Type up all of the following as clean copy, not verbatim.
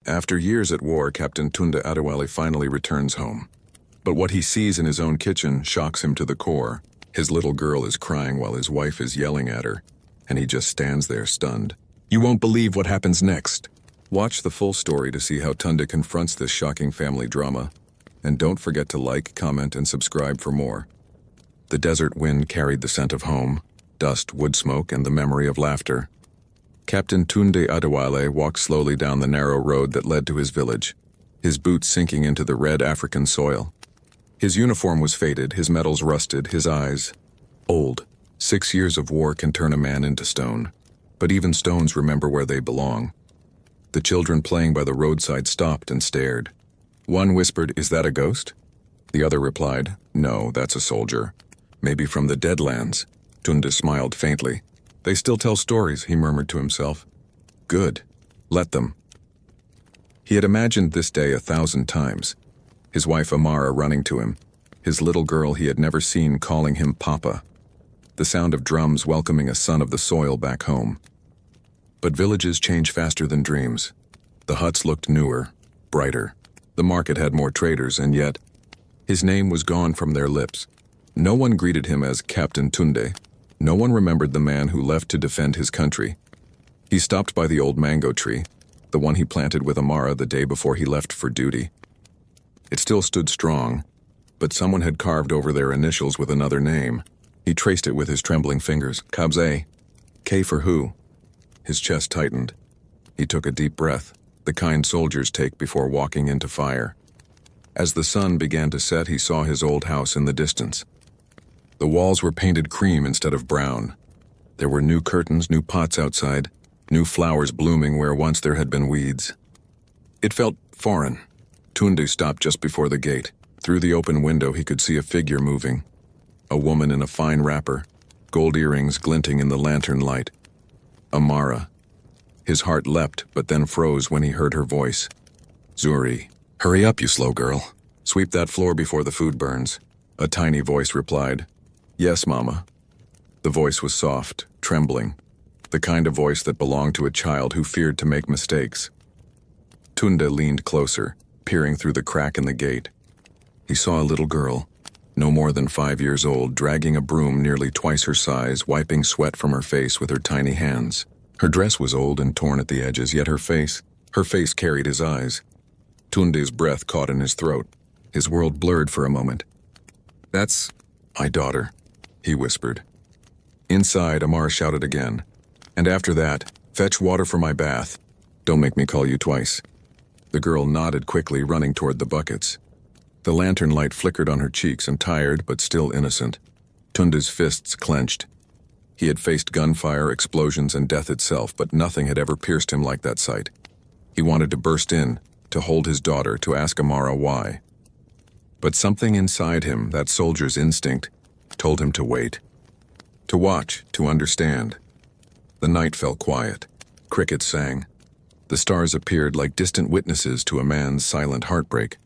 After years at war, Captain Tunde Adewale finally returns home. But what he sees in his own kitchen shocks him to the core. His little girl is crying while his wife is yelling at her, and he just stands there stunned. You won't believe what happens next. Watch the full story to see how Tunde confronts this shocking family drama. And don't forget to like, comment, and subscribe for more. The desert wind carried the scent of home, dust, wood smoke, and the memory of laughter. Captain Tunde Adewale walked slowly down the narrow road that led to his village, his boots sinking into the red African soil. His uniform was faded, his medals rusted, his eyes old. 6 years of war can turn a man into stone, but even stones remember where they belong. The children playing by the roadside stopped and stared. One whispered, "Is that a ghost?" The other replied, "No, that's a soldier. Maybe from the Deadlands." Tunde smiled faintly. They still tell stories, he murmured to himself. Good. Let them. He had imagined this day 1,000 times. His wife Amara running to him, his little girl he had never seen calling him Papa. The sound of drums welcoming a son of the soil back home. But villages change faster than dreams. The huts looked newer, brighter. The market had more traders, and yet his name was gone from their lips. No one greeted him as Captain Tunde. No one remembered the man who left to defend his country. He stopped by the old mango tree, the one he planted with Amara the day before he left for duty. It still stood strong, but someone had carved over their initials with another name. He traced it with his trembling fingers. Kabze. K for who? His chest tightened. He took a deep breath, the kind soldiers take before walking into fire. As the sun began to set, he saw his old house in the distance. The walls were painted cream instead of brown. There were new curtains, new pots outside, new flowers blooming where once there had been weeds. It felt foreign. Tunde stopped just before the gate. Through the open window he could see a figure moving. A woman in a fine wrapper, gold earrings glinting in the lantern light. Amara. His heart leapt, but then froze when he heard her voice. Zuri. Hurry up, you slow girl. Sweep that floor before the food burns. A tiny voice replied. Yes, Mama. The voice was soft, trembling, the kind of voice that belonged to a child who feared to make mistakes. Tunde leaned closer, peering through the crack in the gate. He saw a little girl, no more than 5 years old, dragging a broom nearly twice her size, wiping sweat from her face with her tiny hands. Her dress was old and torn at the edges, yet her face carried his eyes. Tunde's breath caught in his throat. His world blurred for a moment. That's my daughter, he whispered. Inside, Amara shouted again. And after that, fetch water for my bath. Don't make me call you twice. The girl nodded quickly, running toward the buckets. The lantern light flickered on her cheeks, and tired but still innocent. Tunde's fists clenched. He had faced gunfire, explosions, and death itself, but nothing had ever pierced him like that sight. He wanted to burst in, to hold his daughter, to ask Amara why. But something inside him, that soldier's instinct, told him to wait. To watch, to understand. The night fell quiet. Crickets sang. The stars appeared like distant witnesses to a man's silent heartbreak.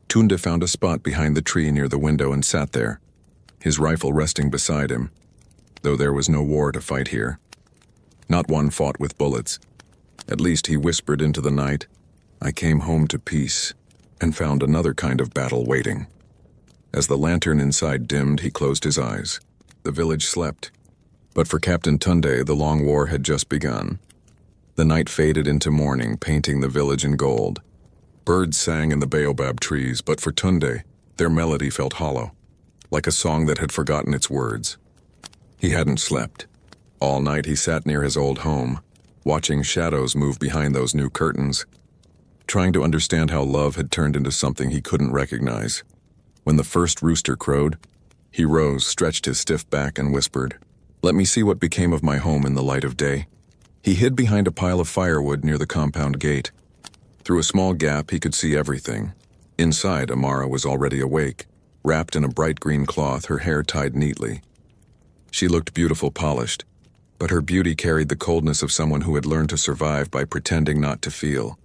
Tunde found a spot behind the tree near the window and sat there, his rifle resting beside him, though there was no war to fight here. Not one fought with bullets. At least, he whispered into the night, I came home to peace, and found another kind of battle waiting. As the lantern inside dimmed, he closed his eyes. The village slept. But for Captain Tunde, the long war had just begun. The night faded into morning, painting the village in gold. Birds sang in the baobab trees, but for Tunde, their melody felt hollow, like a song that had forgotten its words. He hadn't slept. All night he sat near his old home, watching shadows move behind those new curtains, trying to understand how love had turned into something he couldn't recognize. When the first rooster crowed, he rose, stretched his stiff back, and whispered, Let me see what became of my home in the light of day. He hid behind a pile of firewood near the compound gate. Through a small gap, he could see everything. Inside, Amara was already awake, wrapped in a bright green cloth, her hair tied neatly. She looked beautiful, polished, but her beauty carried the coldness of someone who had learned to survive by pretending not to feel.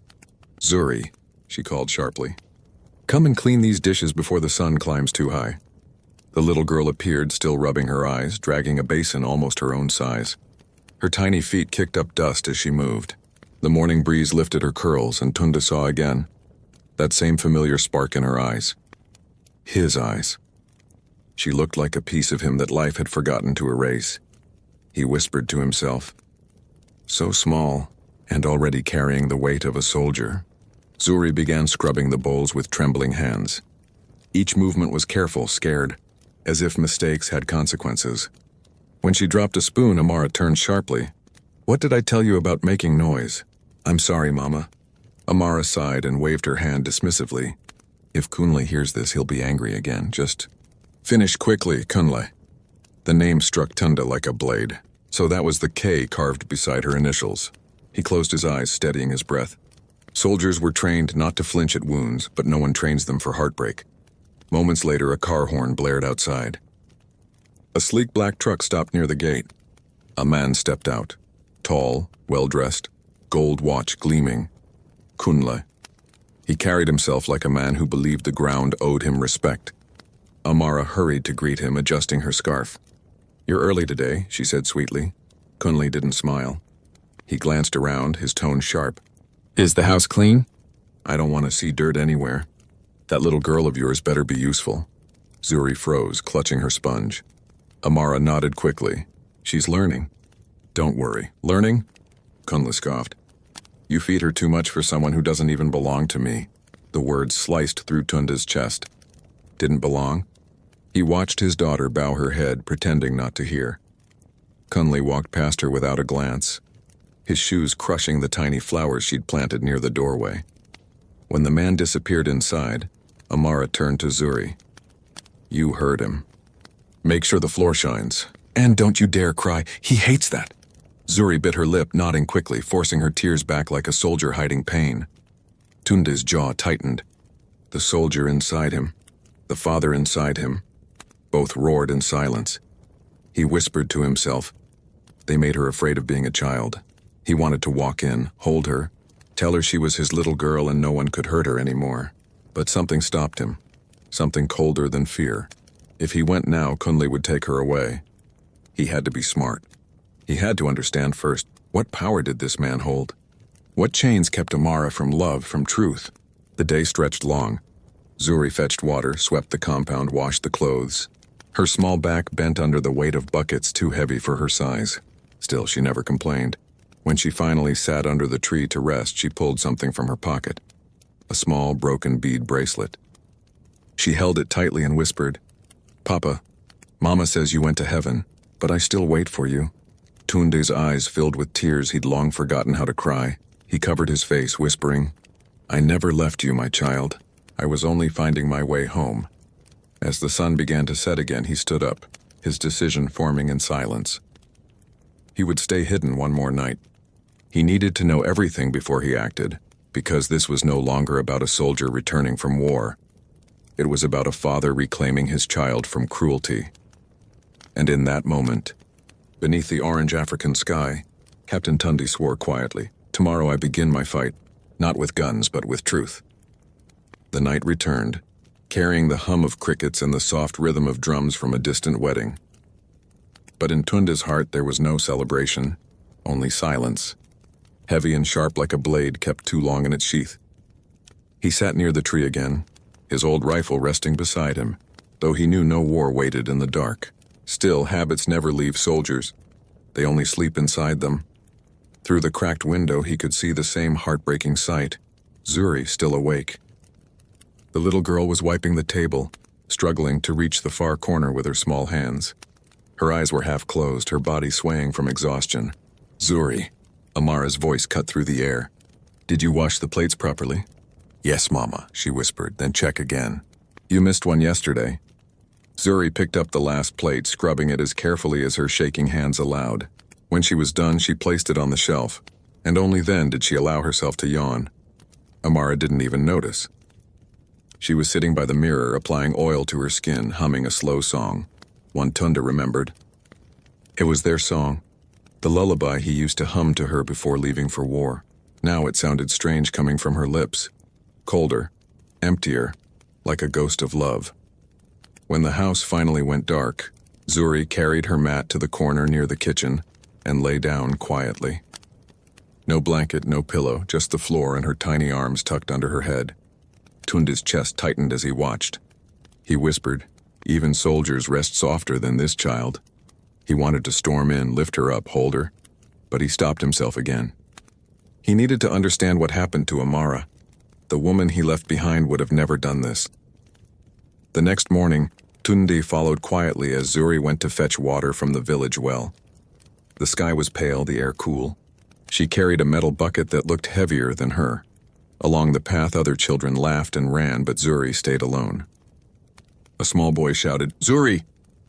Zuri, she called sharply. Come and clean these dishes before the sun climbs too high. The little girl appeared, still rubbing her eyes, dragging a basin almost her own size. Her tiny feet kicked up dust as she moved. The morning breeze lifted her curls, and Tunde saw again that same familiar spark in her eyes. His eyes. She looked like a piece of him that life had forgotten to erase. He whispered to himself, so small, and already carrying the weight of a soldier. Zuri began scrubbing the bowls with trembling hands. Each movement was careful, scared, as if mistakes had consequences. When she dropped a spoon, Amara turned sharply. "What did I tell you about making noise?" "I'm sorry, Mama." Amara sighed and waved her hand dismissively. "If Kunle hears this, he'll be angry again. Just finish quickly, Kunle." The name struck Tunde like a blade. So that was the K carved beside her initials. He closed his eyes, steadying his breath. Soldiers were trained not to flinch at wounds, but no one trains them for heartbreak. Moments later, a car horn blared outside. A sleek black truck stopped near the gate. A man stepped out. Tall, well-dressed, gold watch gleaming. Kunle. He carried himself like a man who believed the ground owed him respect. Amara hurried to greet him, adjusting her scarf. "You're early today," she said sweetly. Kunle didn't smile. He glanced around, his tone sharp. "Is the house clean?" "I don't want to see dirt anywhere. That little girl of yours better be useful." Zuri froze, clutching her sponge. Amara nodded quickly. "She's learning." "Don't worry. Learning?" Kunle scoffed. "You feed her too much for someone who doesn't even belong to me." The words sliced through Tunde's chest. Didn't belong? He watched his daughter bow her head, pretending not to hear. Kunle walked past her without a glance, his shoes crushing the tiny flowers she'd planted near the doorway. When the man disappeared inside, Amara turned to Zuri. "You heard him. Make sure the floor shines. And don't you dare cry. He hates that." Zuri bit her lip, nodding quickly, forcing her tears back like a soldier hiding pain. Tunde's jaw tightened. The soldier inside him, the father inside him, both roared in silence. He whispered to himself. They made her afraid of being a child. He wanted to walk in, hold her, tell her she was his little girl and no one could hurt her anymore. But something stopped him, something colder than fear. If he went now, Kunle would take her away. He had to be smart. He had to understand first, what power did this man hold? What chains kept Amara from love, from truth? The day stretched long. Zuri fetched water, swept the compound, washed the clothes. Her small back bent under the weight of buckets too heavy for her size. Still, she never complained. When she finally sat under the tree to rest, she pulled something from her pocket. A small, broken bead bracelet. She held it tightly and whispered, "Papa, Mama says you went to heaven, but I still wait for you." Tunde's eyes filled with tears he'd long forgotten how to cry. He covered his face, whispering, "I never left you, my child. I was only finding my way home." As the sun began to set again, he stood up, his decision forming in silence. He would stay hidden one more night. He needed to know everything before he acted, because this was no longer about a soldier returning from war. It was about a father reclaiming his child from cruelty. And in that moment, beneath the orange African sky, Captain Tunde swore quietly, "Tomorrow I begin my fight, not with guns but with truth." The night returned, carrying the hum of crickets and the soft rhythm of drums from a distant wedding. But in Tunde's heart there was no celebration, only silence, heavy and sharp like a blade kept too long in its sheath. He sat near the tree again, his old rifle resting beside him, though he knew no war waited in the dark. Still, habits never leave soldiers. They only sleep inside them. Through the cracked window he could see the same heartbreaking sight, Zuri still awake. The little girl was wiping the table, struggling to reach the far corner with her small hands. Her eyes were half closed, her body swaying from exhaustion. "Zuri," Amara's voice cut through the air. "Did you wash the plates properly?" "Yes, Mama," she whispered, "then check again." "You missed one yesterday." Zuri picked up the last plate, scrubbing it as carefully as her shaking hands allowed. When she was done, she placed it on the shelf, and only then did she allow herself to yawn. Amara didn't even notice. She was sitting by the mirror, applying oil to her skin, humming a slow song, one Tunde remembered. It was their song, the lullaby he used to hum to her before leaving for war. Now it sounded strange coming from her lips, colder, emptier, like a ghost of love. When the house finally went dark, Zuri carried her mat to the corner near the kitchen and lay down quietly. No blanket, no pillow, just the floor and her tiny arms tucked under her head. Tunde's chest tightened as he watched. He whispered, "Even soldiers rest softer than this child." He wanted to storm in, lift her up, hold her, but he stopped himself again. He needed to understand what happened to Amara. The woman he left behind would have never done this. The next morning, Tunde followed quietly as Zuri went to fetch water from the village well. The sky was pale, the air cool. She carried a metal bucket that looked heavier than her. Along the path, other children laughed and ran, but Zuri stayed alone. A small boy shouted, "Zuri,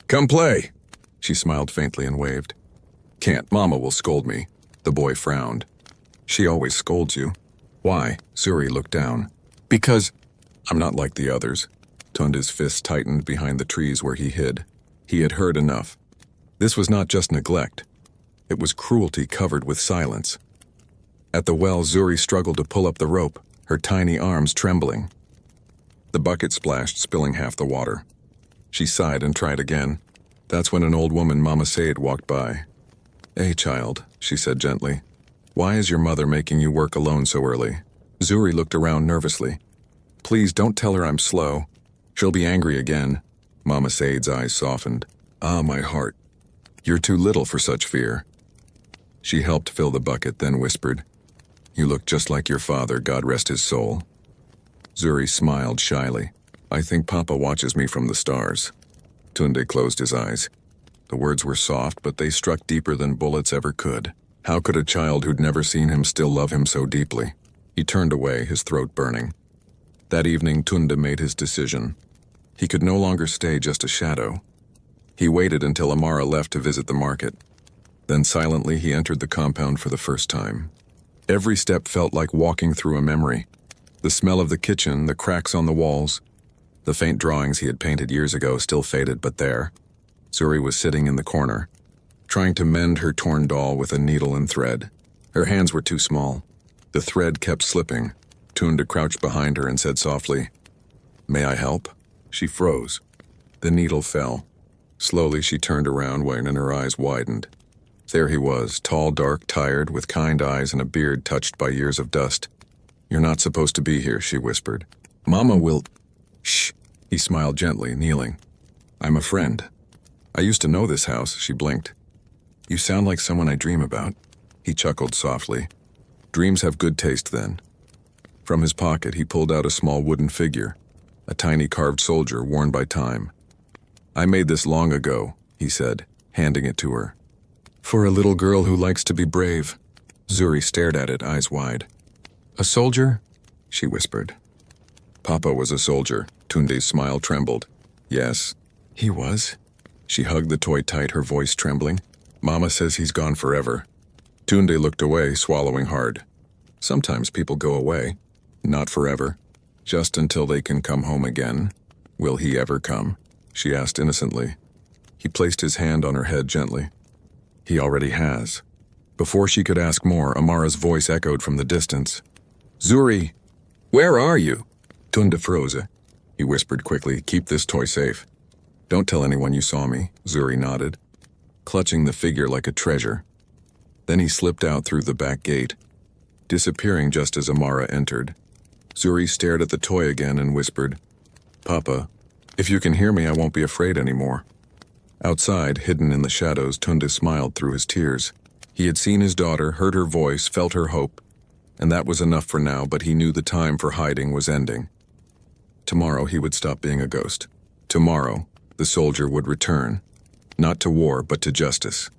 come play!" She smiled faintly and waved. "Can't, Mama will scold me." The boy frowned. "She always scolds you." "Why?" Zuri looked down. "Because I'm not like the others." Tunde's fists tightened behind the trees where he hid. He had heard enough. This was not just neglect. It was cruelty covered with silence. At the well, Zuri struggled to pull up the rope, her tiny arms trembling. The bucket splashed, spilling half the water. She sighed and tried again. That's when an old woman, Mama Said, walked by. "Hey, child," she said gently. "Why is your mother making you work alone so early?" Zuri looked around nervously. "Please don't tell her I'm slow. She'll be angry again." Mama Said's eyes softened. "Ah, my heart. You're too little for such fear." She helped fill the bucket, then whispered, "You look just like your father, God rest his soul." Zuri smiled shyly. "I think Papa watches me from the stars." Tunde closed his eyes. The words were soft, but they struck deeper than bullets ever could. How could a child who'd never seen him still love him so deeply? He turned away, his throat burning. That evening, Tunde made his decision. He could no longer stay just a shadow. He waited until Amara left to visit the market. Then silently he entered the compound for the first time. Every step felt like walking through a memory. The smell of the kitchen, the cracks on the walls, the faint drawings he had painted years ago still faded, but there. Zuri was sitting in the corner, trying to mend her torn doll with a needle and thread. Her hands were too small. The thread kept slipping. Tunde crouched behind her and said softly, "May I help?" She froze. The needle fell. Slowly she turned around and her eyes widened. There he was, tall, dark, tired, with kind eyes and a beard touched by years of dust. "You're not supposed to be here," she whispered. "Mama will—" "Shh," he smiled gently, kneeling. "I'm a friend. I used to know this house," she blinked. "You sound like someone I dream about." He chuckled softly. "Dreams have good taste then." From his pocket he pulled out a small wooden figure, a tiny carved soldier worn by time. "I made this long ago," he said, handing it to her. "For a little girl who likes to be brave." Zuri stared at it, eyes wide. "A soldier?" she whispered. "Papa was a soldier." Tunde's smile trembled. "Yes, he was." She hugged the toy tight, her voice trembling. "Mama says he's gone forever." Tunde looked away, swallowing hard. Sometimes people go away. Not forever. Just until they can come home again. "Will he ever come?" she asked innocently. He placed his hand on her head gently. "He already has." Before she could ask more, Amara's voice echoed from the distance. "Zuri, where are you?" Tunde froze. He whispered quickly, "Keep this toy safe." "Don't tell anyone you saw me," Zuri nodded, clutching the figure like a treasure. Then he slipped out through the back gate, disappearing just as Amara entered. Zuri stared at the toy again and whispered, "Papa, if you can hear me, I won't be afraid anymore." Outside, hidden in the shadows, Tunde smiled through his tears. He had seen his daughter, heard her voice, felt her hope, and that was enough for now, but he knew the time for hiding was ending. Tomorrow he would stop being a ghost. Tomorrow, the soldier would return, not to war, but to justice.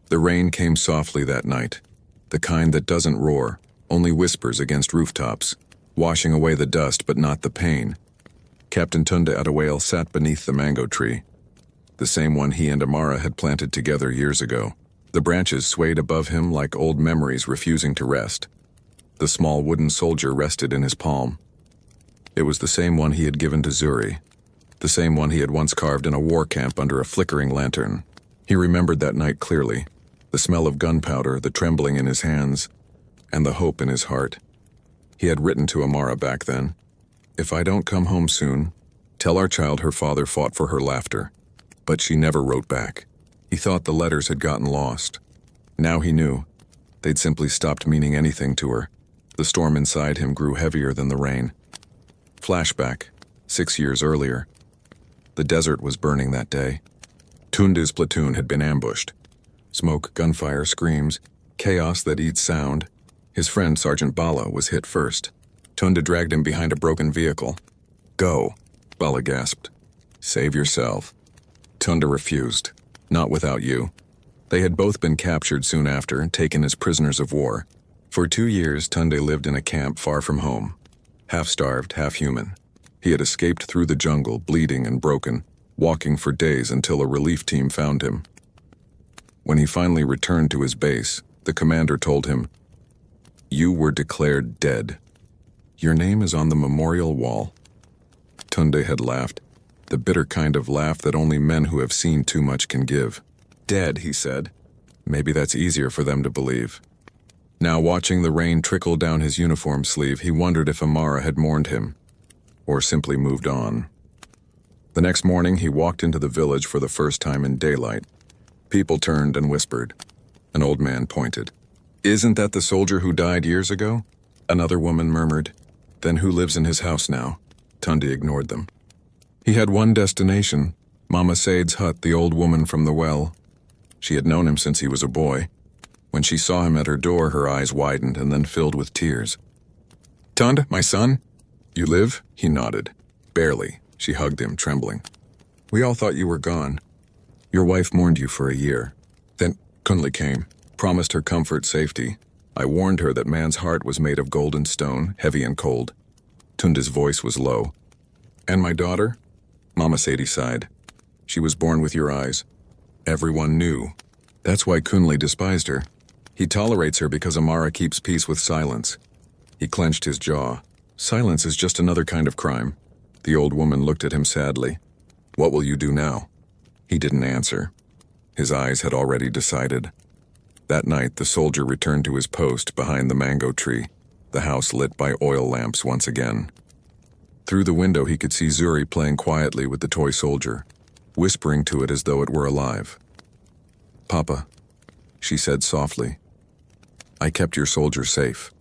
The rain came softly that night, the kind that doesn't roar, only whispers against rooftops, washing away the dust but not the pain. Captain Tunde Adewale sat beneath the mango tree, the same one he and Amara had planted together years ago. The branches swayed above him like old memories refusing to rest. The small wooden soldier rested in his palm. It was the same one he had given to Zuri, the same one he had once carved in a war camp under a flickering lantern. He remembered that night clearly, the smell of gunpowder, the trembling in his hands, and the hope in his heart. He had written to Amara back then, "If I don't come home soon, tell our child her father fought for her laughter." But she never wrote back. He thought the letters had gotten lost. Now he knew. They'd simply stopped meaning anything to her. The storm inside him grew heavier than the rain. Flashback, 6 years earlier. The desert was burning that day. Tunde's platoon had been ambushed. Smoke, gunfire, screams, chaos that eats sound. His friend Sergeant Bala was hit first. Tunde dragged him behind a broken vehicle. "Go," Bala gasped. "Save yourself." Tunde refused. "Not without you." They had both been captured soon after and taken as prisoners of war. For 2 years, Tunde lived in a camp far from home. Half-starved, half-human. He had escaped through the jungle, bleeding and broken, walking for days until a relief team found him. When he finally returned to his base, the commander told him, "You were declared dead. Your name is on the memorial wall." Tunde had laughed, the bitter kind of laugh that only men who have seen too much can give. "Dead," he said. Maybe that's easier for them to believe. Now, watching the rain trickle down his uniform sleeve, he wondered if Amara had mourned him, or simply moved on. The next morning, he walked into the village for the first time in daylight. People turned and whispered. An old man pointed. "Isn't that the soldier who died years ago?" Another woman murmured. "Then who lives in his house now?" Tunde ignored them. He had one destination, Mama Said's hut, the old woman from the well. She had known him since he was a boy. When she saw him at her door, her eyes widened and then filled with tears. "Tunde, my son? You live?" He nodded. "Barely." She hugged him, trembling. "We all thought you were gone. Your wife mourned you for a year. Then Kunle came, promised her comfort, safety. I warned her that man's heart was made of golden stone, heavy and cold." Tunde's voice was low. "And my daughter?" Mama Sadie sighed. "She was born with your eyes. Everyone knew. That's why Kunle despised her. He tolerates her because Amara keeps peace with silence." He clenched his jaw. "Silence is just another kind of crime." The old woman looked at him sadly. "What will you do now?" He didn't answer. His eyes had already decided. That night, the soldier returned to his post behind the mango tree, the house lit by oil lamps once again. Through the window, he could see Zuri playing quietly with the toy soldier, whispering to it as though it were alive. "Papa," she said softly, "I kept your soldier safe."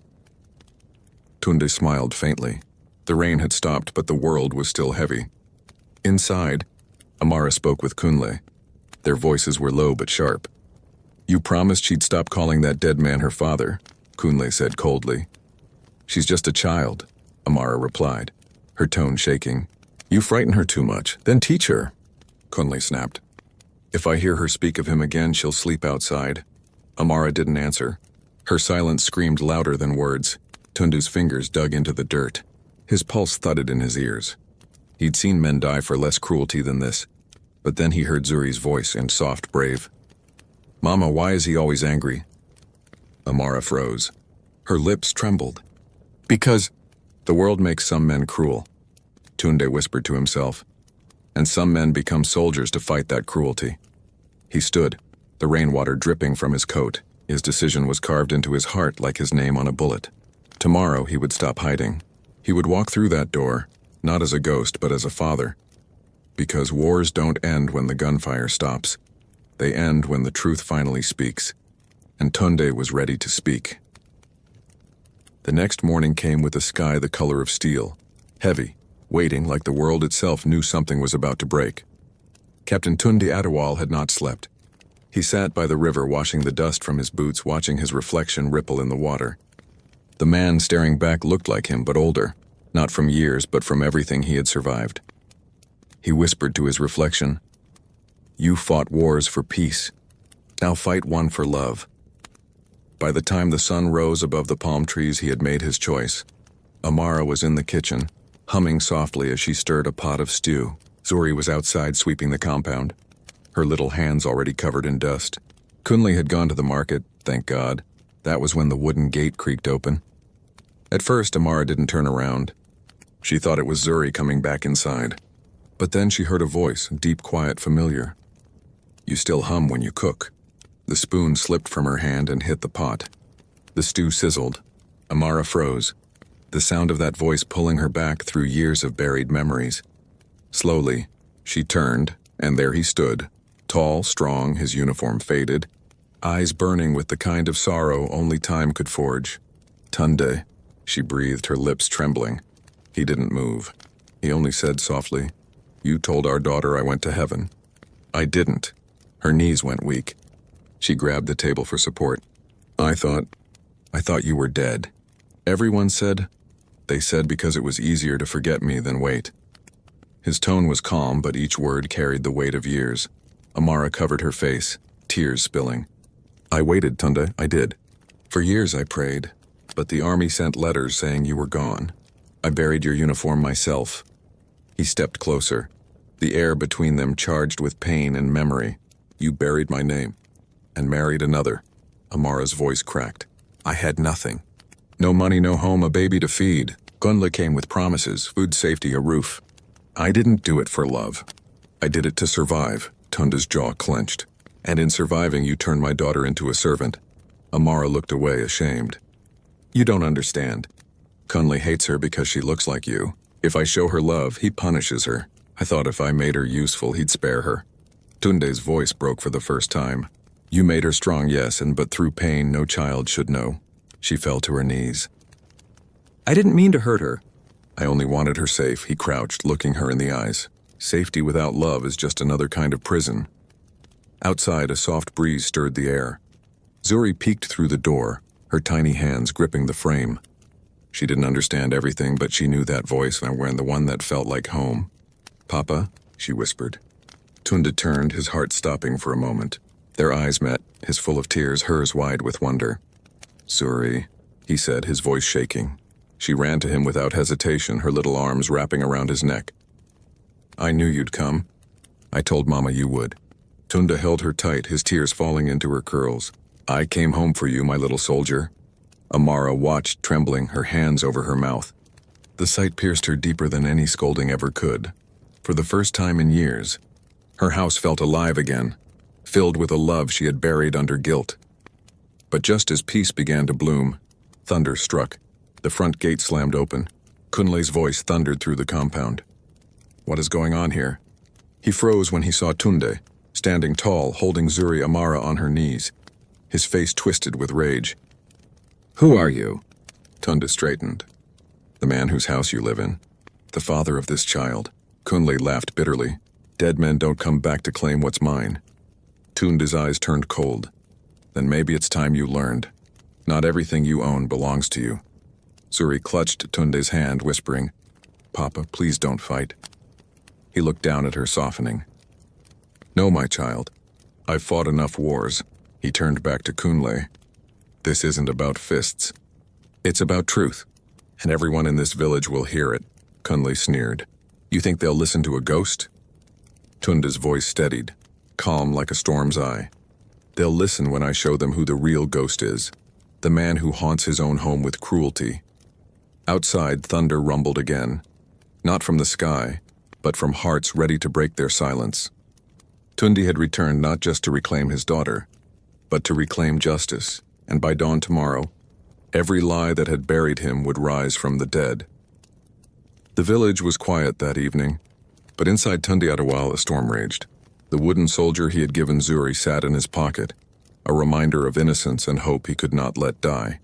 Tunde smiled faintly. The rain had stopped, but the world was still heavy. Inside, Amara spoke with Kunle. Their voices were low but sharp. "You promised she'd stop calling that dead man her father," Kunle said coldly. "She's just a child," Amara replied, her tone shaking. "You frighten her too much. Then teach her," Kunle snapped. "If I hear her speak of him again, she'll sleep outside." Amara didn't answer. Her silence screamed louder than words. Tunde's fingers dug into the dirt. His pulse thudded in his ears. He'd seen men die for less cruelty than this, but then he heard Zuri's voice in soft, brave. "Mama, why is he always angry?" Amara froze. Her lips trembled. "Because the world makes some men cruel," Tunde whispered to himself, "and some men become soldiers to fight that cruelty." He stood, the rainwater dripping from his coat. His decision was carved into his heart like his name on a bullet. Tomorrow he would stop hiding. He would walk through that door, not as a ghost but as a father. Because wars don't end when the gunfire stops. They end when the truth finally speaks. And Tunde was ready to speak. The next morning came with a sky the color of steel, heavy, waiting like the world itself knew something was about to break. Captain Tunde Adewale had not slept. He sat by the river washing the dust from his boots, watching his reflection ripple in the water. The man staring back looked like him, but older, not from years, but from everything he had survived. He whispered to his reflection, "You fought wars for peace. Now fight one for love." By the time the sun rose above the palm trees, he had made his choice. Amara was in the kitchen, humming softly as she stirred a pot of stew. Zuri was outside sweeping the compound, her little hands already covered in dust. Kunle had gone to the market, thank God. That was when the wooden gate creaked open. At first, Amara didn't turn around. She thought it was Zuri coming back inside. But then she heard a voice, deep, quiet, familiar. "You still hum when you cook." The spoon slipped from her hand and hit the pot. The stew sizzled. Amara froze, the sound of that voice pulling her back through years of buried memories. Slowly, she turned, and there he stood, tall, strong, his uniform faded, eyes burning with the kind of sorrow only time could forge. "Tunde," she breathed, her lips trembling. He didn't move. He only said softly, "You told our daughter I went to heaven." "I didn't." Her knees went weak. She grabbed the table for support. I thought you were dead." Everyone said. They said because it was easier to forget me than wait. His tone was calm, but each word carried the weight of years. Amara covered her face, tears spilling. "I waited, Tunde, I did. For years I prayed, but the army sent letters saying you were gone. I buried your uniform myself." He stepped closer, the air between them charged with pain and memory. "You buried my name, and married another." Amara's voice cracked. "I had nothing. No money, no home, a baby to feed. Gunla came with promises, food safety, a roof. I didn't do it for love. I did it to survive." Tunde's jaw clenched. "And in surviving, you turned my daughter into a servant." Amara looked away, ashamed. "You don't understand. Kunle hates her because she looks like you. If I show her love, he punishes her. I thought if I made her useful, he'd spare her." Tunde's voice broke for the first time. "You made her strong, yes, but through pain no child should know." She fell to her knees. "I didn't mean to hurt her." "I only wanted her safe," he crouched, looking her in the eyes. "Safety without love is just another kind of prison." Outside, a soft breeze stirred the air. Zuri peeked through the door, her tiny hands gripping the frame. She didn't understand everything, but she knew that voice and the one that felt like home. "Papa," she whispered. Tunde turned, his heart stopping for a moment. Their eyes met, his full of tears, hers wide with wonder. "Zuri," he said, his voice shaking. She ran to him without hesitation, her little arms wrapping around his neck. "I knew you'd come. I told Mama you would." Tunde held her tight, his tears falling into her curls. "I came home for you, my little soldier." Amara watched, trembling, her hands over her mouth. The sight pierced her deeper than any scolding ever could. For the first time in years, her house felt alive again, filled with a love she had buried under guilt. But just as peace began to bloom, thunder struck. The front gate slammed open. Kunle's voice thundered through the compound. "What is going on here?" He froze when he saw Tunde, standing tall, holding Zuri Amara on her knees. His face twisted with rage. "Who are you?" Tunde straightened. "The man whose house you live in. The father of this child." Kunle laughed bitterly. "Dead men don't come back to claim what's mine." Tunde's eyes turned cold. "Then maybe it's time you learned. Not everything you own belongs to you." Zuri clutched Tunde's hand, whispering, "Papa, please don't fight." He looked down at her, softening. "No, my child. I've fought enough wars." He turned back to Kunle. "This isn't about fists. It's about truth. And everyone in this village will hear it." Kunle sneered. "You think they'll listen to a ghost?" Tunde's voice steadied, calm like a storm's eye. "They'll listen when I show them who the real ghost is. The man who haunts his own home with cruelty." Outside, thunder rumbled again. Not from the sky, but from hearts ready to break their silence. Tunde had returned not just to reclaim his daughter, but to reclaim justice, and by dawn tomorrow, every lie that had buried him would rise from the dead. The village was quiet that evening, but inside Tunde Adewale a storm raged. The wooden soldier he had given Zuri sat in his pocket, a reminder of innocence and hope he could not let die.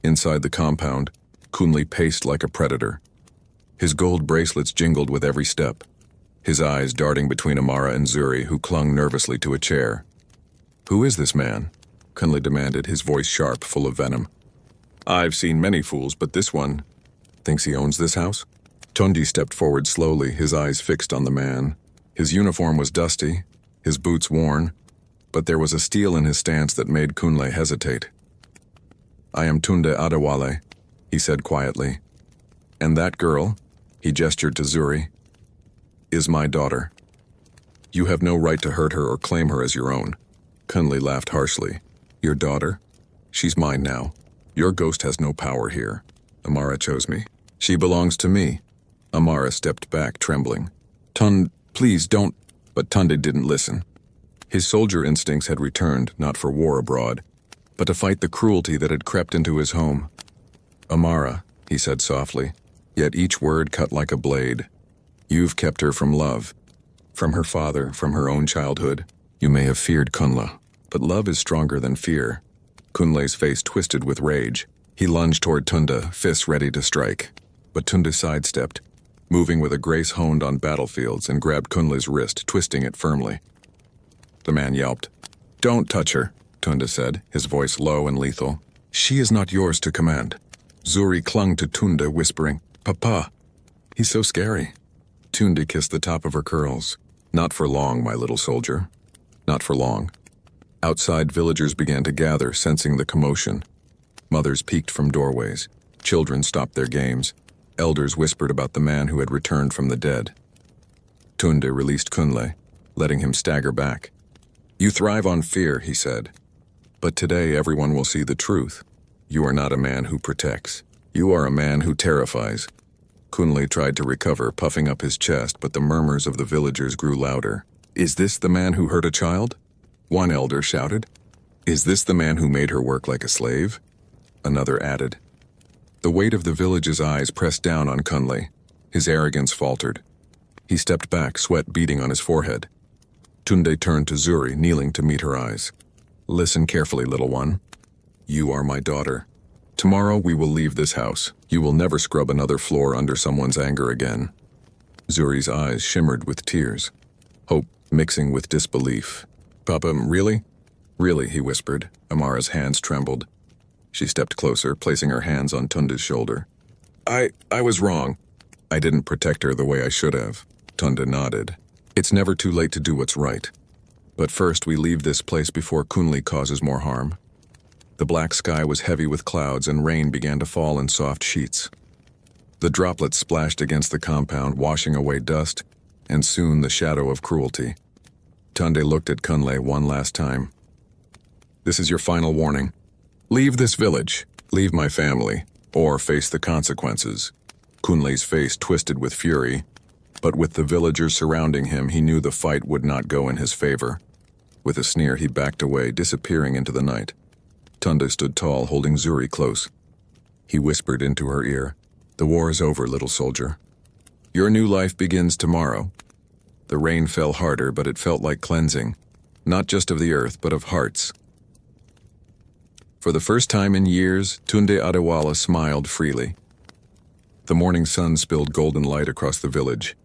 Inside the compound, Kunle paced like a predator. His gold bracelets jingled with every step, his eyes darting between Amara and Zuri, who clung nervously to a chair. "Who is this man?" Kunle demanded, his voice sharp, full of venom. "I've seen many fools, but this one thinks he owns this house." Tunde stepped forward slowly, his eyes fixed on the man. His uniform was dusty, his boots worn, but there was a steel in his stance that made Kunle hesitate. "I am Tunde Adewale," he said quietly. "And that girl," he gestured to Zuri, "is my daughter. You have no right to hurt her or claim her as your own." Kunle laughed harshly. "Your daughter? She's mine now. Your ghost has no power here. Amara chose me. She belongs to me." Amara stepped back, trembling. Please don't." But Tunde didn't listen. His soldier instincts had returned, not for war abroad, but to fight the cruelty that had crept into his home. "Amara," he said softly, yet each word cut like a blade. "You've kept her from love, from her father, from her own childhood. You may have feared Kunle, But love is stronger than fear. Kunle's face twisted with rage. He lunged toward Tunde, fists ready to strike. But Tunde sidestepped, moving with a grace honed on battlefields, and grabbed Kunle's wrist, twisting it firmly. The man yelped. "Don't touch her," Tunde said, his voice low and lethal. "She is not yours to command." Zuri clung to Tunde, whispering, "Papa." "He's so scary." Tunde kissed the top of her curls. "Not for long, my little soldier. Not for long." Outside, villagers began to gather, sensing the commotion. Mothers peeked from doorways. Children stopped their games. Elders whispered about the man who had returned from the dead. Tunde released Kunle, letting him stagger back. "You thrive on fear," he said. "But today everyone will see the truth. You are not a man who protects. You are a man who terrifies." Kunle tried to recover, puffing up his chest, but the murmurs of the villagers grew louder. "Is this the man who hurt a child?" One elder shouted. "Is this the man who made her work like a slave?" Another added. The weight of the village's eyes pressed down on Kunle. His arrogance faltered. He stepped back, sweat beading on his forehead. Tunde turned to Zuri, kneeling to meet her eyes. "Listen carefully, little one. You are my daughter. Tomorrow we will leave this house. You will never scrub another floor under someone's anger again." Zuri's eyes shimmered with tears, hope mixing with disbelief. "Papa, really?" "Really," he whispered. Amara's hands trembled. She stepped closer, placing her hands on Tunde's shoulder. I was wrong. I didn't protect her the way I should have." Tunde nodded. "It's never too late to do what's right. But first we leave this place before Kunle causes more harm." The black sky was heavy with clouds, and rain began to fall in soft sheets. The droplets splashed against the compound, washing away dust, and soon the shadow of cruelty. Tunde looked at Kunle one last time. "This is your final warning. Leave this village, leave my family, or face the consequences." Kunle's face twisted with fury, but with the villagers surrounding him, he knew the fight would not go in his favor. With a sneer, he backed away, disappearing into the night. Tunde stood tall, holding Zuri close. He whispered into her ear, "The war is over, little soldier. Your new life begins tomorrow." The rain fell harder, but it felt like cleansing, not just of the earth, but of hearts. For the first time in years, Tunde Adewale smiled freely. The morning sun spilled golden light across the village,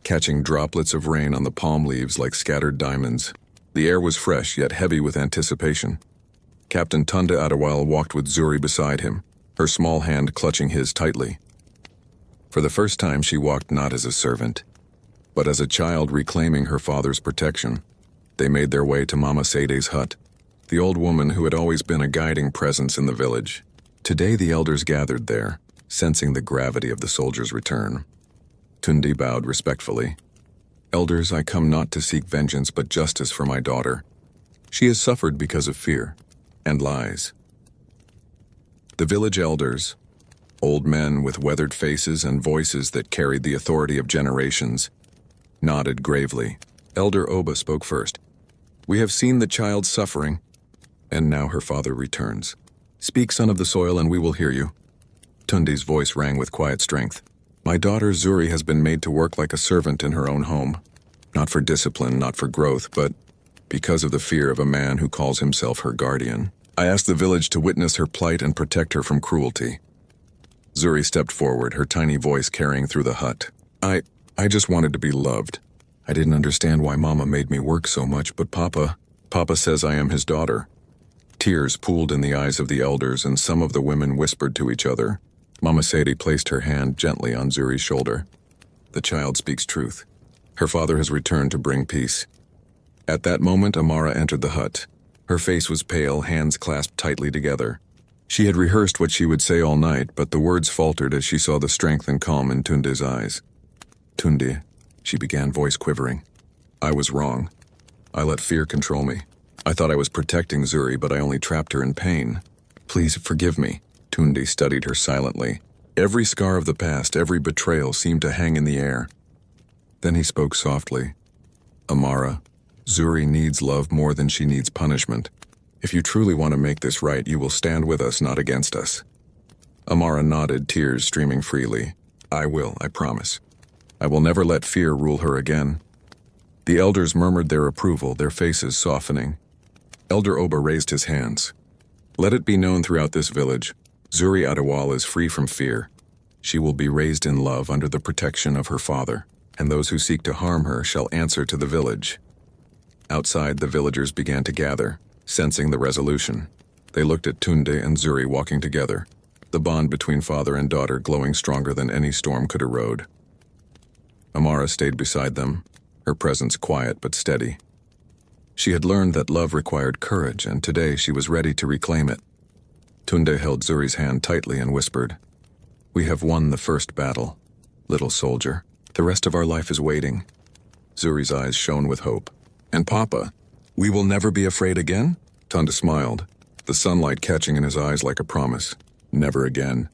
catching droplets of rain on the palm leaves like scattered diamonds. The air was fresh, yet heavy with anticipation. Captain Tunde Adewale walked with Zuri beside him, her small hand clutching his tightly. For the first time, she walked not as a servant, but as a child reclaiming her father's protection. They made their way to Mama Sede's hut, the old woman who had always been a guiding presence in the village. Today the elders gathered there, sensing the gravity of the soldier's return. Tunde bowed respectfully. "Elders, I come not to seek vengeance but justice for my daughter. She has suffered because of fear and lies." The village elders, old men with weathered faces and voices that carried the authority of generations, nodded gravely. Elder Oba spoke first. "We have seen the child's suffering, and now her father returns. Speak, son of the soil, and we will hear you." Tunde's voice rang with quiet strength. "My daughter Zuri has been made to work like a servant in her own home. Not for discipline, not for growth, but because of the fear of a man who calls himself her guardian. I asked the village to witness her plight and protect her from cruelty." Zuri stepped forward, her tiny voice carrying through the hut. I just wanted to be loved. I didn't understand why Mama made me work so much, but Papa says I am his daughter." Tears pooled in the eyes of the elders, and some of the women whispered to each other. Mama Sede placed her hand gently on Zuri's shoulder. "The child speaks truth. Her father has returned to bring peace." At that moment, Amara entered the hut. Her face was pale, hands clasped tightly together. She had rehearsed what she would say all night, but the words faltered as she saw the strength and calm in Tunde's eyes. "Tunde," she began, voice quivering. "I was wrong. I let fear control me. I thought I was protecting Zuri, but I only trapped her in pain. Please forgive me." Tunde studied her silently. Every scar of the past, every betrayal seemed to hang in the air. Then he spoke softly. "Amara, Zuri needs love more than she needs punishment. If you truly want to make this right, you will stand with us, not against us." Amara nodded, tears streaming freely. "I will, I promise. I will never let fear rule her again." The elders murmured their approval, their faces softening. Elder Oba raised his hands. Let it be known throughout this village, Zuri Adewale is free from fear. She will be raised in love under the protection of her father, and those who seek to harm her shall answer to the village. Outside, the villagers began to gather, sensing the resolution. They looked at Tunde and Zuri walking together, the bond between father and daughter glowing stronger than any storm could erode. Amara stayed beside them, her presence quiet but steady. She had learned that love required courage, and today she was ready to reclaim it. Tunde held Zuri's hand tightly and whispered, "We have won the first battle, little soldier. The rest of our life is waiting." Zuri's eyes shone with hope. "And Papa, we will never be afraid again?" Tunde smiled, the sunlight catching in his eyes like a promise. "Never again.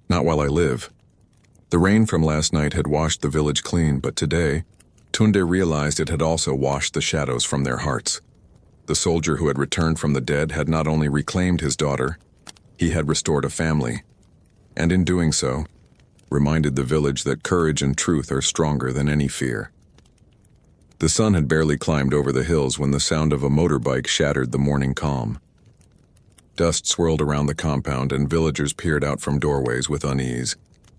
Not while I live." The rain from last night had washed the village clean, but today, Tunde realized it had also washed the shadows from their hearts. The soldier who had returned from the dead had not only reclaimed his daughter, he had restored a family, and in doing so, reminded the village that courage and truth are stronger than any fear. The sun had barely climbed over the hills when the sound of a motorbike shattered the morning calm. Dust swirled around the compound and villagers peered out from doorways with unease.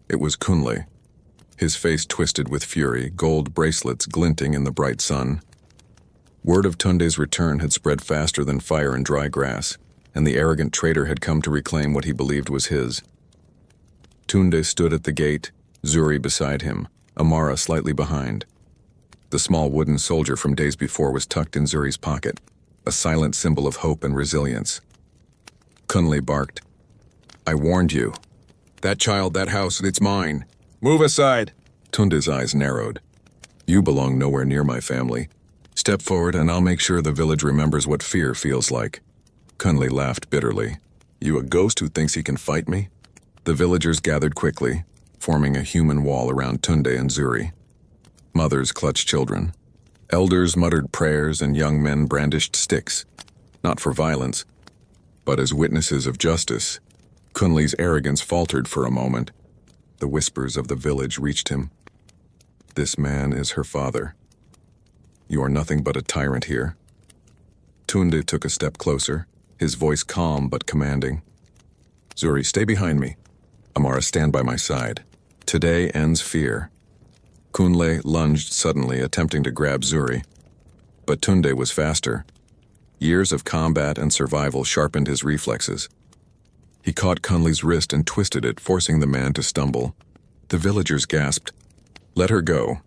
It was Kunle, his face twisted with fury, gold bracelets glinting in the bright sun. Word of Tunde's return had spread faster than fire in dry grass, and the arrogant traitor had come to reclaim what he believed was his. Tunde stood at the gate, Zuri beside him, Amara slightly behind. The small wooden soldier from days before was tucked in Zuri's pocket, a silent symbol of hope and resilience. Kunle barked, "I warned you. That child, that house, it's mine. Move aside." Tunde's eyes narrowed. "You belong nowhere near my family. Step forward and I'll make sure the village remembers what fear feels like." Kunle laughed bitterly. "You a ghost who thinks he can fight me?" The villagers gathered quickly, forming a human wall around Tunde and Zuri. Mothers clutched children. Elders muttered prayers and young men brandished sticks, not for violence, but as witnesses of justice. Kunle's arrogance faltered for a moment. The whispers of the village reached him. "This man is her father. You are nothing but a tyrant here." Tunde took a step closer, his voice calm but commanding. "Zuri, stay behind me. Amara, stand by my side. Today ends fear." Kunle lunged suddenly, attempting to grab Zuri. But Tunde was faster. Years of combat and survival sharpened his reflexes. He caught Kunle's wrist and twisted it, forcing the man to stumble. The villagers gasped. "Let her go,"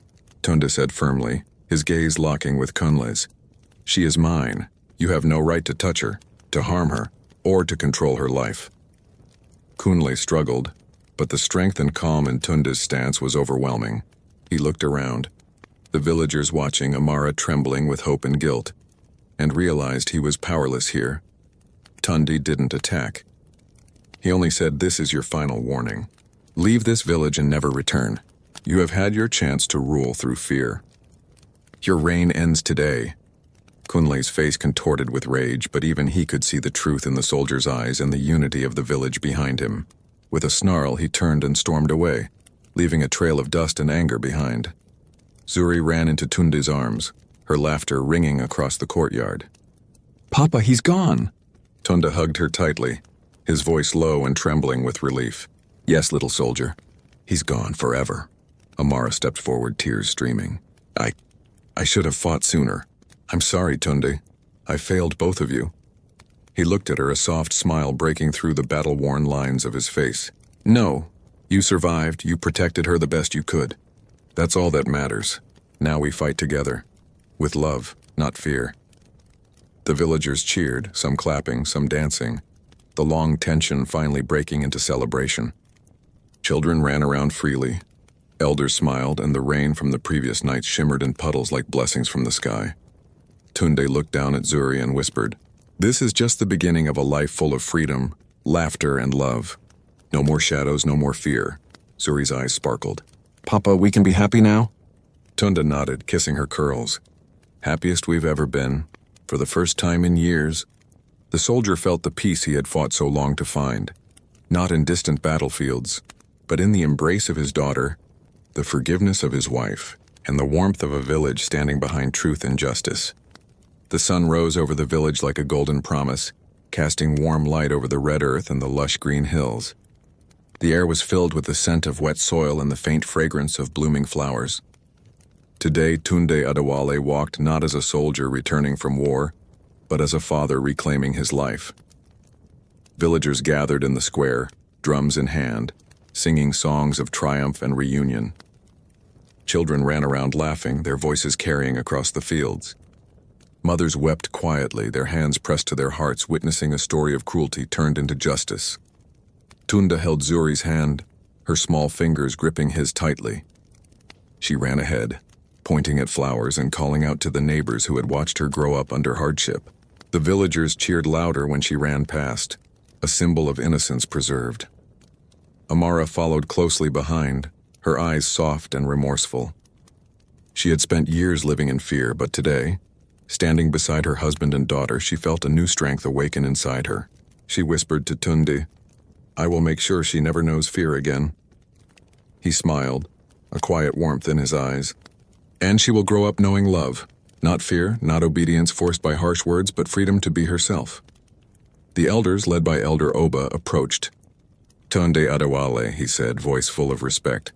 Tunde said firmly, his gaze locking with Kunle's. "She is mine. You have no right to touch her, to harm her, or to control her life." Kunle struggled, but the strength and calm in Tunde's stance was overwhelming. He looked around, the villagers watching, Amara trembling with hope and guilt, and realized he was powerless here. Tunde didn't attack. He only said, "This is your final warning. Leave this village and never return. You have had your chance to rule through fear. Your reign ends today." Kunle's face contorted with rage, but even he could see the truth in the soldier's eyes and the unity of the village behind him. With a snarl, he turned and stormed away, leaving a trail of dust and anger behind. Zuri ran into Tunde's arms, her laughter ringing across the courtyard. "Papa, he's gone!" Tunde hugged her tightly, his voice low and trembling with relief. "Yes, little soldier. He's gone forever." Amara stepped forward, tears streaming. I should have fought sooner. I'm sorry, Tunde. I failed both of you." He looked at her, a soft smile breaking through the battle-worn lines of his face. "No. You survived. You protected her the best you could. That's all that matters. Now we fight together. With love, not fear." The villagers cheered, some clapping, some dancing, the long tension finally breaking into celebration. Children ran around freely. Elders smiled, and the rain from the previous night shimmered in puddles like blessings from the sky. Tunde looked down at Zuri and whispered, "This is just the beginning of a life full of freedom, laughter, and love. No more shadows, no more fear." Zuri's eyes sparkled. "Papa, we can be happy now?" Tunde nodded, kissing her curls. "Happiest we've ever been. For the first time in years." The soldier felt the peace he had fought so long to find. Not in distant battlefields, but in the embrace of his daughter, the forgiveness of his wife, and the warmth of a village standing behind truth and justice. The sun rose over the village like a golden promise, casting warm light over the red earth and the lush green hills. The air was filled with the scent of wet soil and the faint fragrance of blooming flowers. Today, Tunde Adewale walked not as a soldier returning from war, but as a father reclaiming his life. Villagers gathered in the square, drums in hand, singing songs of triumph and reunion. Children ran around laughing, their voices carrying across the fields. Mothers wept quietly, their hands pressed to their hearts, witnessing a story of cruelty turned into justice. Tunde held Zuri's hand, her small fingers gripping his tightly. She ran ahead, pointing at flowers and calling out to the neighbors who had watched her grow up under hardship. The villagers cheered louder when she ran past, a symbol of innocence preserved. Amara followed closely behind, her eyes soft and remorseful. She had spent years living in fear, but today, standing beside her husband and daughter, she felt a new strength awaken inside her. She whispered to Tunde, "I will make sure she never knows fear again." He smiled, a quiet warmth in his eyes. "And she will grow up knowing love, not fear, not obedience forced by harsh words, but freedom to be herself." The elders, led by Elder Oba, approached. "Tunde Adewale," he said, voice full of respect.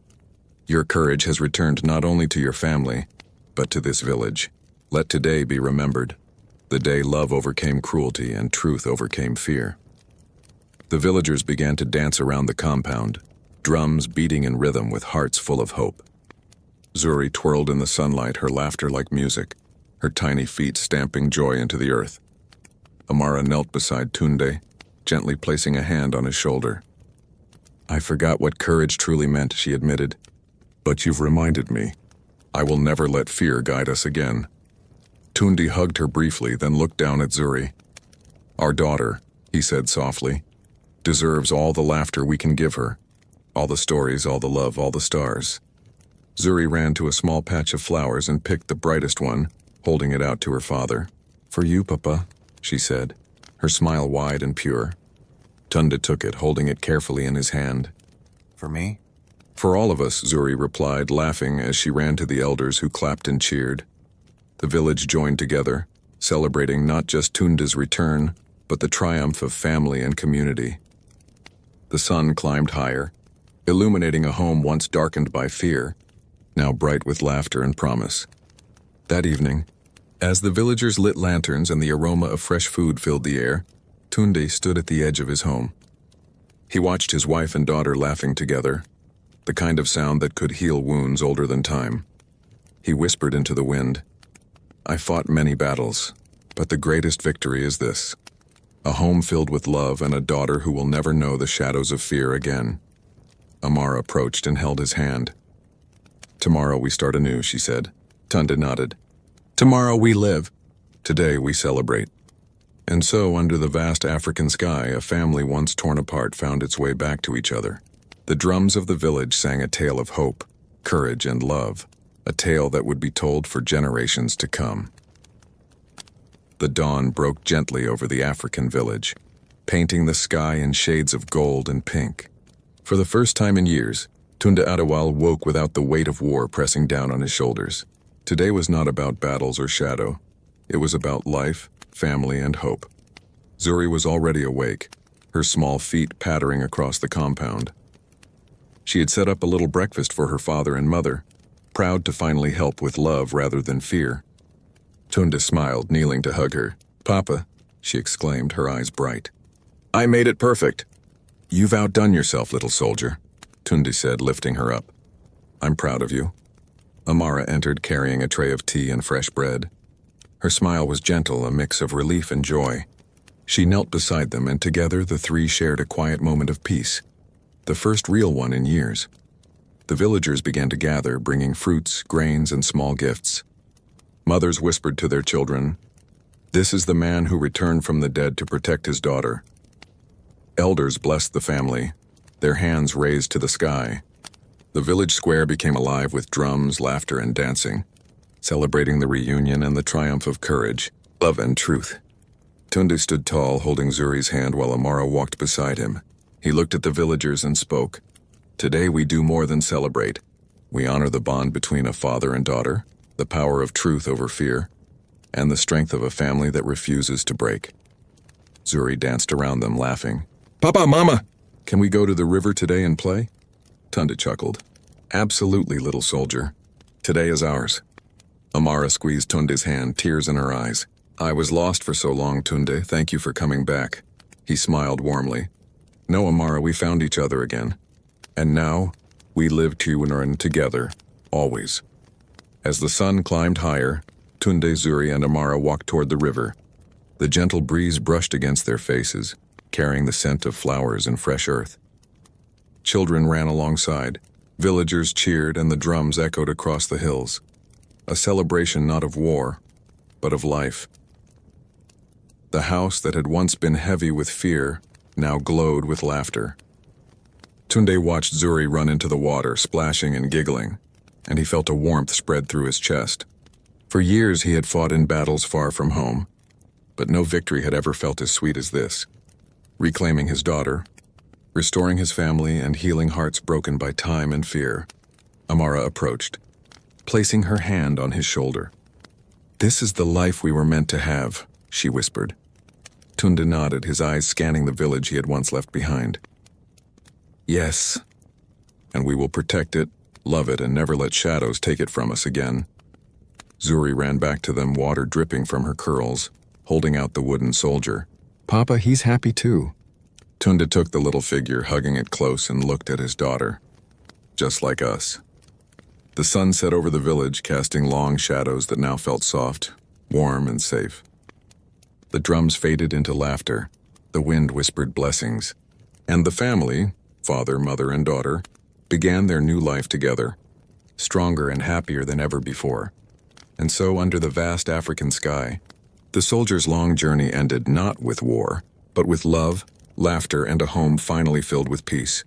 "Your courage has returned not only to your family, but to this village. Let today be remembered, the day love overcame cruelty and truth overcame fear." The villagers began to dance around the compound, drums beating in rhythm with hearts full of hope. Zuri twirled in the sunlight, her laughter like music, her tiny feet stamping joy into the earth. Amara knelt beside Tunde, gently placing a hand on his shoulder. "I forgot what courage truly meant," she admitted. "But you've reminded me. I will never let fear guide us again." Tunde hugged her briefly, then looked down at Zuri. "Our daughter," he said softly, "deserves all the laughter we can give her, all the stories, all the love, all the stars." Zuri ran to a small patch of flowers and picked the brightest one, holding it out to her father. "For you, Papa," she said, her smile wide and pure. Tunde took it, holding it carefully in his hand. "For me?" "For all of us," Zuri replied, laughing as she ran to the elders who clapped and cheered. The village joined together, celebrating not just Tunde's return, but the triumph of family and community. The sun climbed higher, illuminating a home once darkened by fear, now bright with laughter and promise. That evening, as the villagers lit lanterns and the aroma of fresh food filled the air, Tunde stood at the edge of his home. He watched his wife and daughter laughing together, the kind of sound that could heal wounds older than time. He whispered into the wind, "I fought many battles, but the greatest victory is this. A home filled with love and a daughter who will never know the shadows of fear again." Amara approached and held his hand. "Tomorrow we start anew," she said. Tunde nodded. "Tomorrow we live. Today we celebrate." And so, under the vast African sky, a family once torn apart found its way back to each other. The drums of the village sang a tale of hope, courage, and love, a tale that would be told for generations to come. The dawn broke gently over the African village, painting the sky in shades of gold and pink. For the first time in years, Tunde Adewale woke without the weight of war pressing down on his shoulders. Today was not about battles or shadow. It was about life, family, and hope. Zuri was already awake, her small feet pattering across the compound. She had set up a little breakfast for her father and mother, proud to finally help with love rather than fear. Tunde smiled, kneeling to hug her. "Papa," she exclaimed, her eyes bright. "I made it perfect." "You've outdone yourself, little soldier," Tunde said, lifting her up. "I'm proud of you." Amara entered carrying a tray of tea and fresh bread. Her smile was gentle, a mix of relief and joy. She knelt beside them, and together the three shared a quiet moment of peace, the first real one in years. The villagers began to gather, bringing fruits, grains, and small gifts. Mothers whispered to their children, "This is the man who returned from the dead to protect his daughter." Elders blessed the family, their hands raised to the sky. The village square became alive with drums, laughter, and dancing, celebrating the reunion and the triumph of courage, love, and truth. Tunde stood tall, holding Zuri's hand while Amara walked beside him. He looked at the villagers and spoke. "Today we do more than celebrate. We honor the bond between a father and daughter, the power of truth over fear, and the strength of a family that refuses to break. Zuri danced around them, laughing. Papa, Mama! Can we go to the river today and play? Tunde chuckled. Absolutely, little soldier. Today is ours. Amara squeezed Tunde's hand, tears in her eyes. I was lost for so long, Tunde. Thank you for coming back. He smiled warmly. No, Amara, we found each other again. And now, we live together, always. As the sun climbed higher, Tunde, Zuri, and Amara walked toward the river. The gentle breeze brushed against their faces, carrying the scent of flowers and fresh earth. Children ran alongside. Villagers cheered, and the drums echoed across the hills. A celebration not of war, but of life. The house that had once been heavy with fear now glowed with laughter. Tunde watched Zuri run into the water, splashing and giggling, and he felt a warmth spread through his chest. For years he had fought in battles far from home, but no victory had ever felt as sweet as this. Reclaiming his daughter, restoring his family, and healing hearts broken by time and fear, Amara approached, placing her hand on his shoulder. This is the life we were meant to have, she whispered. Tunde nodded, his eyes scanning the village he had once left behind. Yes, and we will protect it, love it, and never let shadows take it from us again. Zuri ran back to them, water dripping from her curls, holding out the wooden soldier. Papa, he's happy too. Tunde took the little figure, hugging it close, and looked at his daughter. Just like us. The sun set over the village, casting long shadows that now felt soft, warm, and safe. The drums faded into laughter. The wind whispered blessings. And the family, father, mother, and daughter, began their new life together, stronger and happier than ever before. And so, under the vast African sky, the soldiers' long journey ended not with war, but with love, laughter, and a home finally filled with peace.